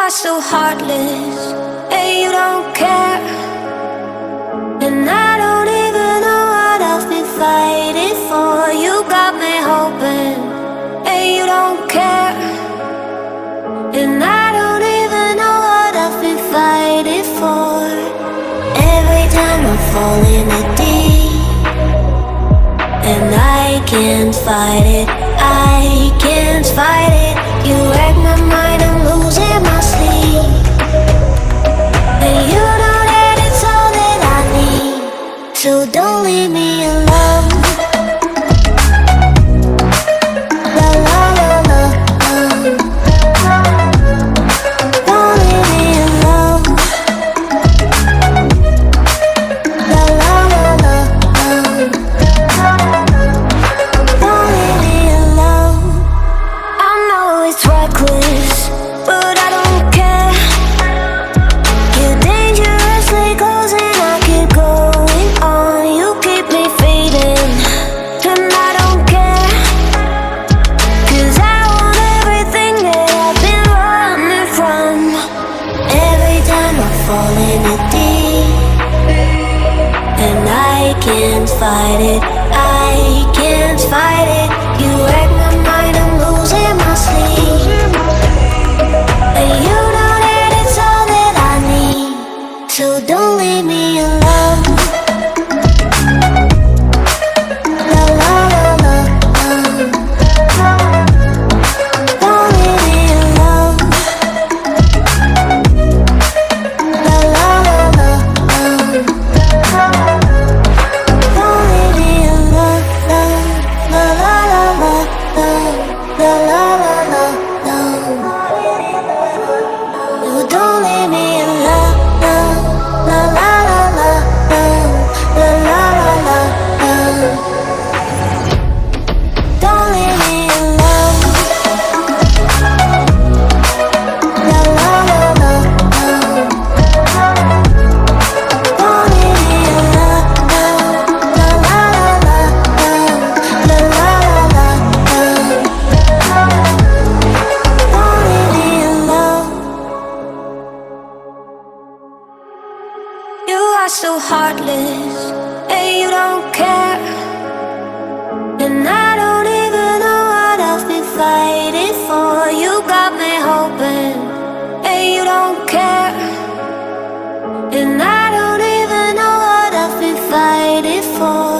are so heartless, and you don't care. And I don't even know what I've been fighting for. You got me hoping, and you don't care. And I don't even know what I've been fighting for. Every time I fall in the deep, and I can't fight it, I can't fight it. You wreck my mind, I'm losing my sleep. And you know that it's all that I need, so don't leave me alone. La la la la, don't leave me alone. La la la la, don't leave me alone. I know it's reckless, but I don't care. You're dangerously close and I keep going on. You keep me fading, and I don't care. 'Cause I want everything that I've been running from. Every time I fall in the deep, and I can't fight it, I can't fight it. You wreck my mind, I'm losing my sleep. And you know that it's all that I need, so don't leave me alone. La la la la, don't leave me alone. La la la la, don't leave me alone. La la la la, la la la la, no, don't leave me alone. La la la la, la la la la, don't leave me alone. La la la la, don't leave me alone. La la la la, la la la la, don't leave me alone. You are so heartless, and you don't care. And I don't even know what I've been fighting for. You got me hoping, and you don't care. And I don't even know what I've been fighting for.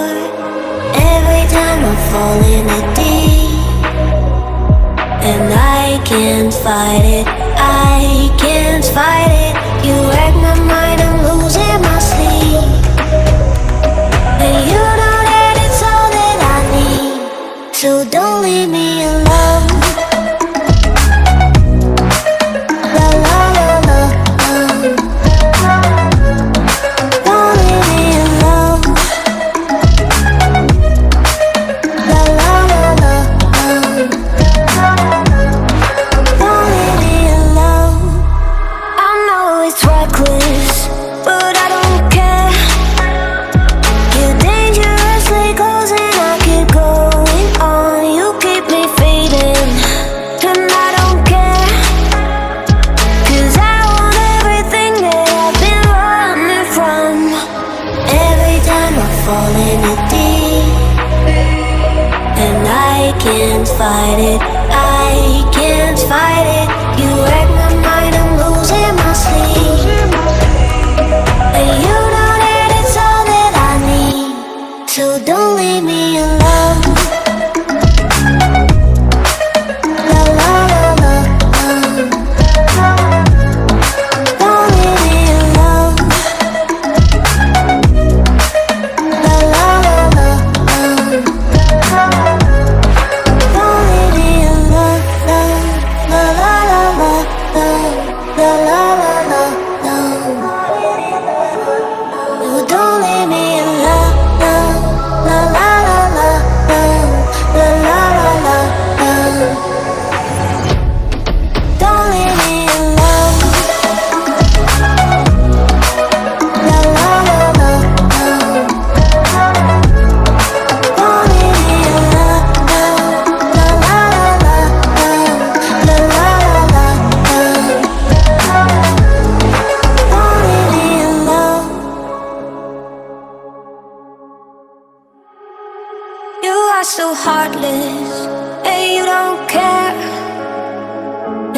Every time I fall in the deep, and I can't fight it, I can't fight it. You wreck my mind, I'm losing my sleep. And you know that it's all that I need, so don't leave me alone. La la la la, don't leave me alone. La la la la, don't leave me alone. I know it's reckless, but I don't care. You're dangerously close and I keep going on. You keep me fading, and I don't care. 'Cause I want everything that I've been running from. Every time I fall in the deep, and I can't fight it, I can't fight it. You wreck my mind, I'm losing my sleep. And you know that it's all that I need, so don't leave me alone. La la la la, don't leave me alone. La la la la, don't leave me alone.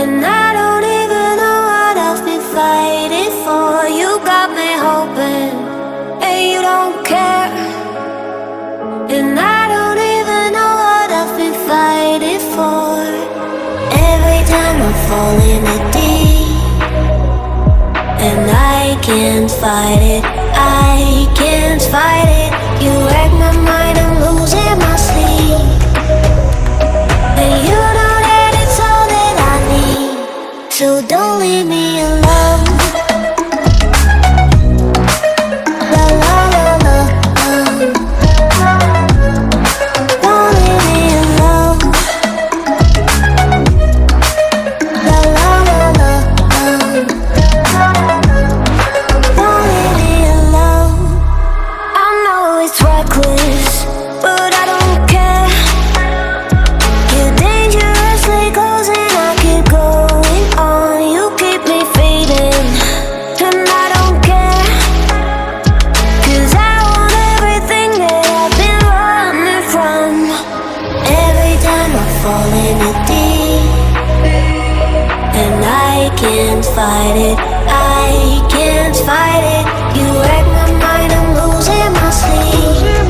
And I don't even know what I've been fighting for. You got me hoping, and you don't care. And I don't even know what I've been fighting for. Every time I fall in the deep, and I can't fight it, I can't fight it. You wreck my mind, I'm losing my sleep. And you know that it's all that I need, so don't leave me alone. La la la la, don't leave me alone. La la la la, don't leave me alone. I know it's reckless, but I don't care. You're dangerously close and I keep going on. You keep me fading, and I don't care. 'Cause I want everything that I've been running from. Every time I fall in the deep, and I can't fight it, I can't fight it. You wreck my mind, I'm losing my sleep.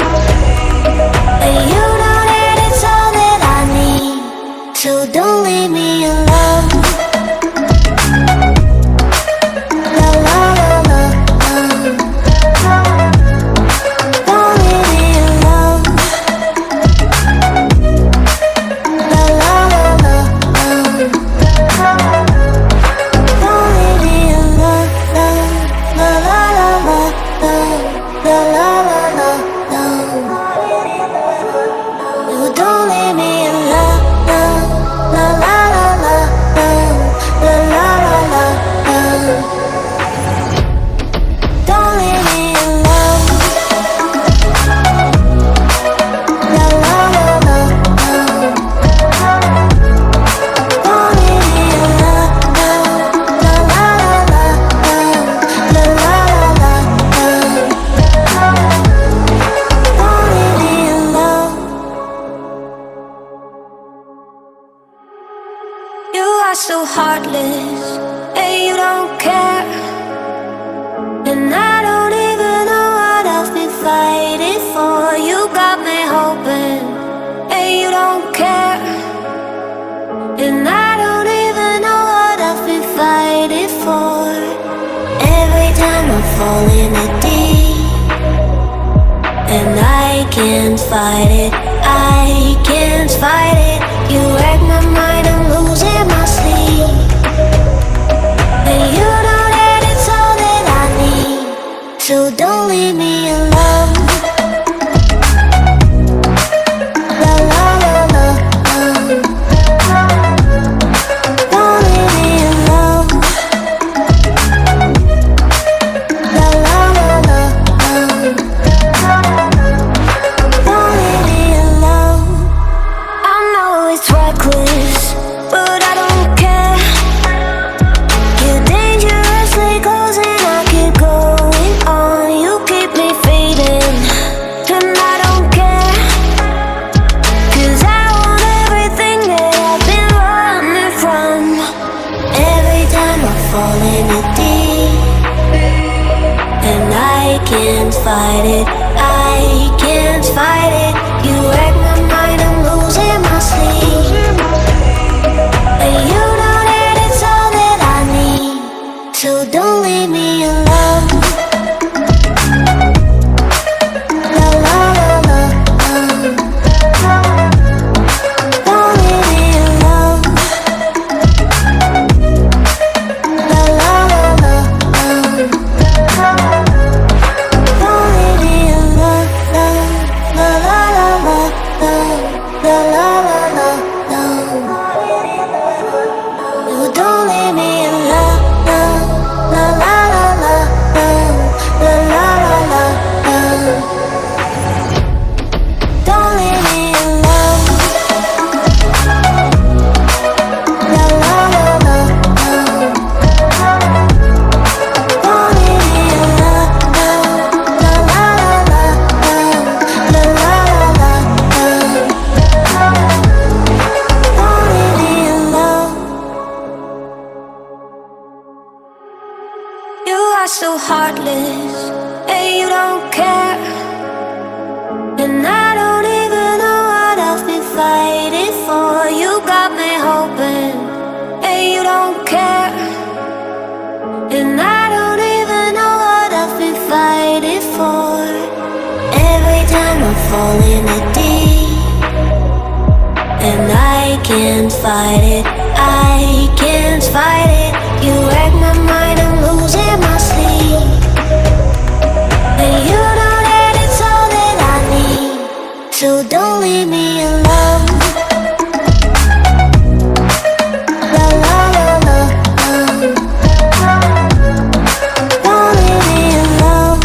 And you know that it's all that I need, so don't leave me alone. La la la la, don't leave me alone. La la la la, don't leave me alone. La la la la, la la la la, you don't leave me alone. La la la la, la la la la, don't leave me alone. La la la la, don't leave me alone. La la la la, la la la la, don't leave me alone. You are so heartless, and you don't care. And I don't even know what I've been fighting for. You got me hoping, and you don't care. And I don't even know what I've been fighting for. Every time I fall in the deep, and I can't fight it, I can't fight it. You wreck my mind, I'm losing my sleep. And you know that it's all that I need, so don't leave me alone. La la la la, don't leave me alone. La la la la, don't leave me alone. I know it's reckless, but I don't care. You're dangerously close and I keep going on. You keep me fading, and I don't care. 'Cause I want everything that I've been running from. Every time I fall in the deep, and I can't fight it, I can't fight it. You wreck my mind, I'm losing my sleep. And you know that it's all that I need, so don't leave me alone. La la la la, don't leave me alone. La la la la, don't leave me alone. La la la la, are so heartless, and you don't care. And I don't even know what I've been fighting for. You got me hoping, and you don't care. And I don't even know what I've been fighting for. Every time I fall in the deep, and I can't fight it, I can't fight it. You wreck my mind, I'm losing my sleep. And you know that it's all that I need, so don't leave me alone. La la la la, don't leave me alone.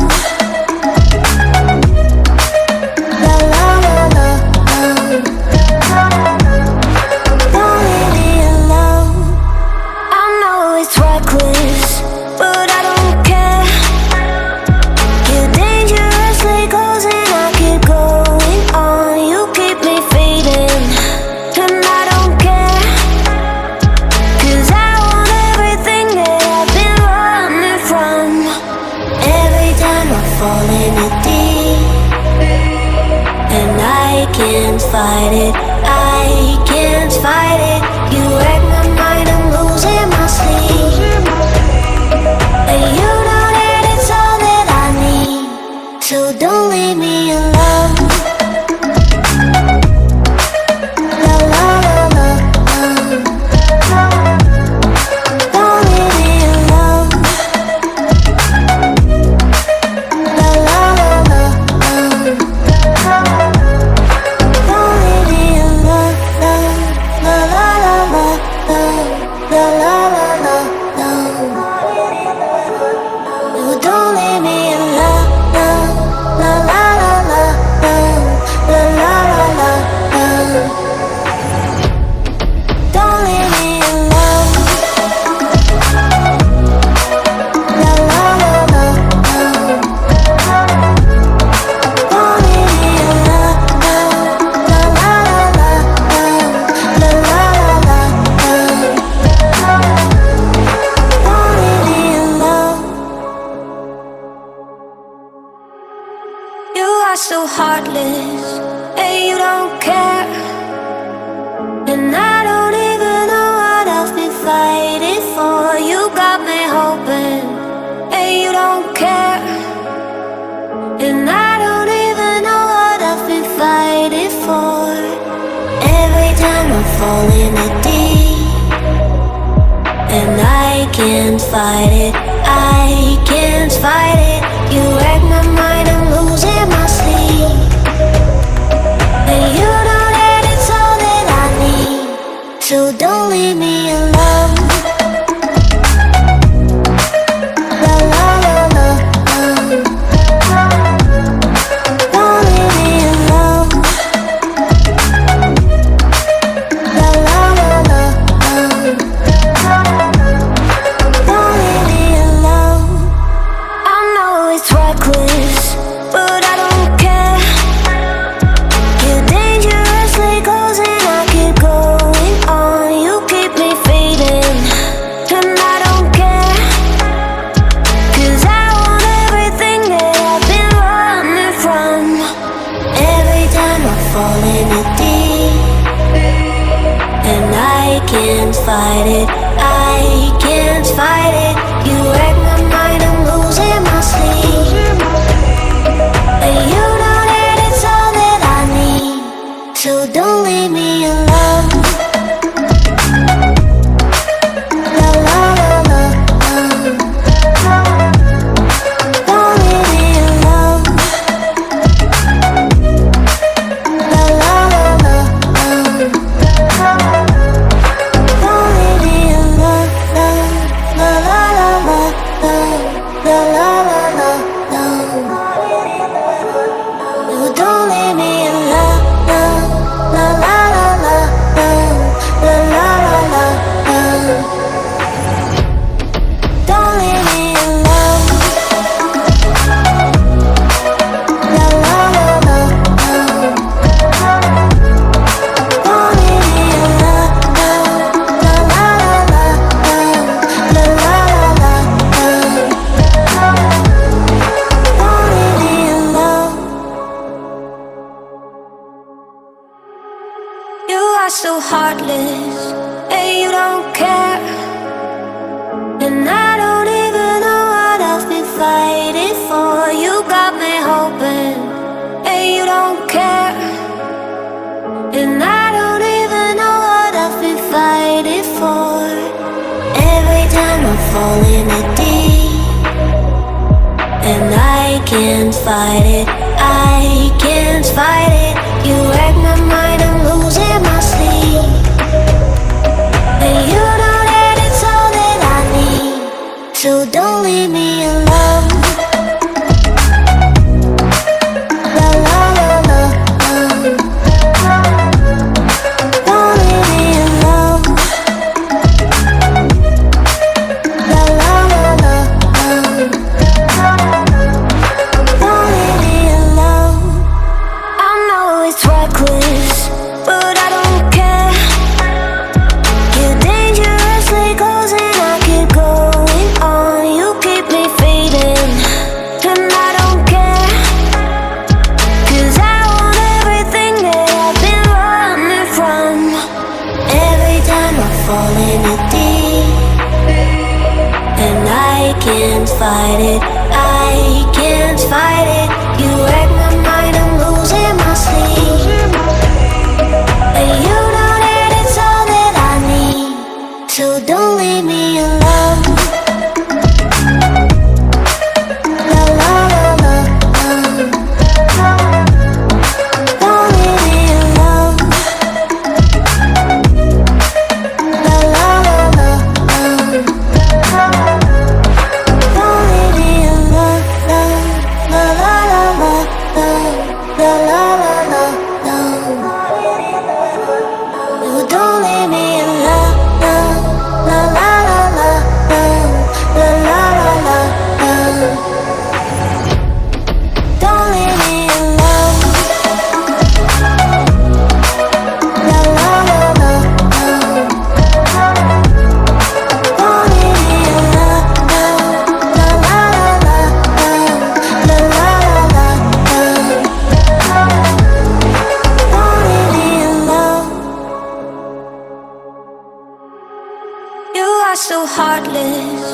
La la la la, don't leave me alone. I know it's reckless, but I don't care. You're dangerously close and I keep going on. You keep me fading, and I don't care. 'Cause I want everything that I've been running from. Every time I fall in the deep, and I can't fight it, I can't fight it. You wreck my mind, I'm losing my sleep. And you know that it's all that I need, so don't leave me alone. La la la la, don't leave me alone. La la la la, don't leave me alone. La la la la, la la la la, no, don't leave me alone. La la la la, la la la la, don't leave me alone. La la la la, don't leave me alone. La la la la, la la la la, don't leave me alone. You are so heartless, and you don't care. And I don't even know what I've been fighting for. You got me hoping, and you don't care. And I don't even know what I've been fighting for. Every time I fall in the deep, and I can't fight it, I can't fight it. You wreck my mind, I'm losing my sleep. And you know that it's all that I need, so don't leave me alone. La la la la, don't leave me alone. La la la la, don't leave me alone. I know it's reckless, but I don't care. You're dangerously close and I keep going on. You keep me fading, and I don't care. 'Cause I want everything that I've been running from. Every time I fall in the deep, and I can't fight it, I can't fight it. You wreck my mind, I'm losing my sleep. And you know that it's all that I need, so don't leave me alone. La la la la, don't leave me alone. La la la la, don't leave me alone. La la la heartless, and you don't care. And I don't even know what I've been fighting for. You got me hoping, and you don't care. And I don't even know what I've been fighting for. Every time I fall in the deep, and I can't fight it, I can't fight it. You wreck my mind, I'm losing my sleep. And you know that it's all that I need, so don't leave me alone. La la la la, don't leave me alone. La la la la, don't leave me alone. I know it's reckless, but I don't care. You're dangerously close and I keep going on. You keep me fading, and I don't care. 'Cause I want everything that I've been running from. Every time I fall in the deep, and I can't fight it, I can't fight it. You wreck my mind, I'm losing my sleep. And you know that it's all that I need, so don't leave me alone. La la la la, don't leave me alone. La la la la, don't leave me alone. La la la la, la la la la, you don't leave me alone. La la la la, la la la la, don't leave me alone. La la la la, don't leave me alone. La la la la, la la la la, don't leave me alone. You are so heartless,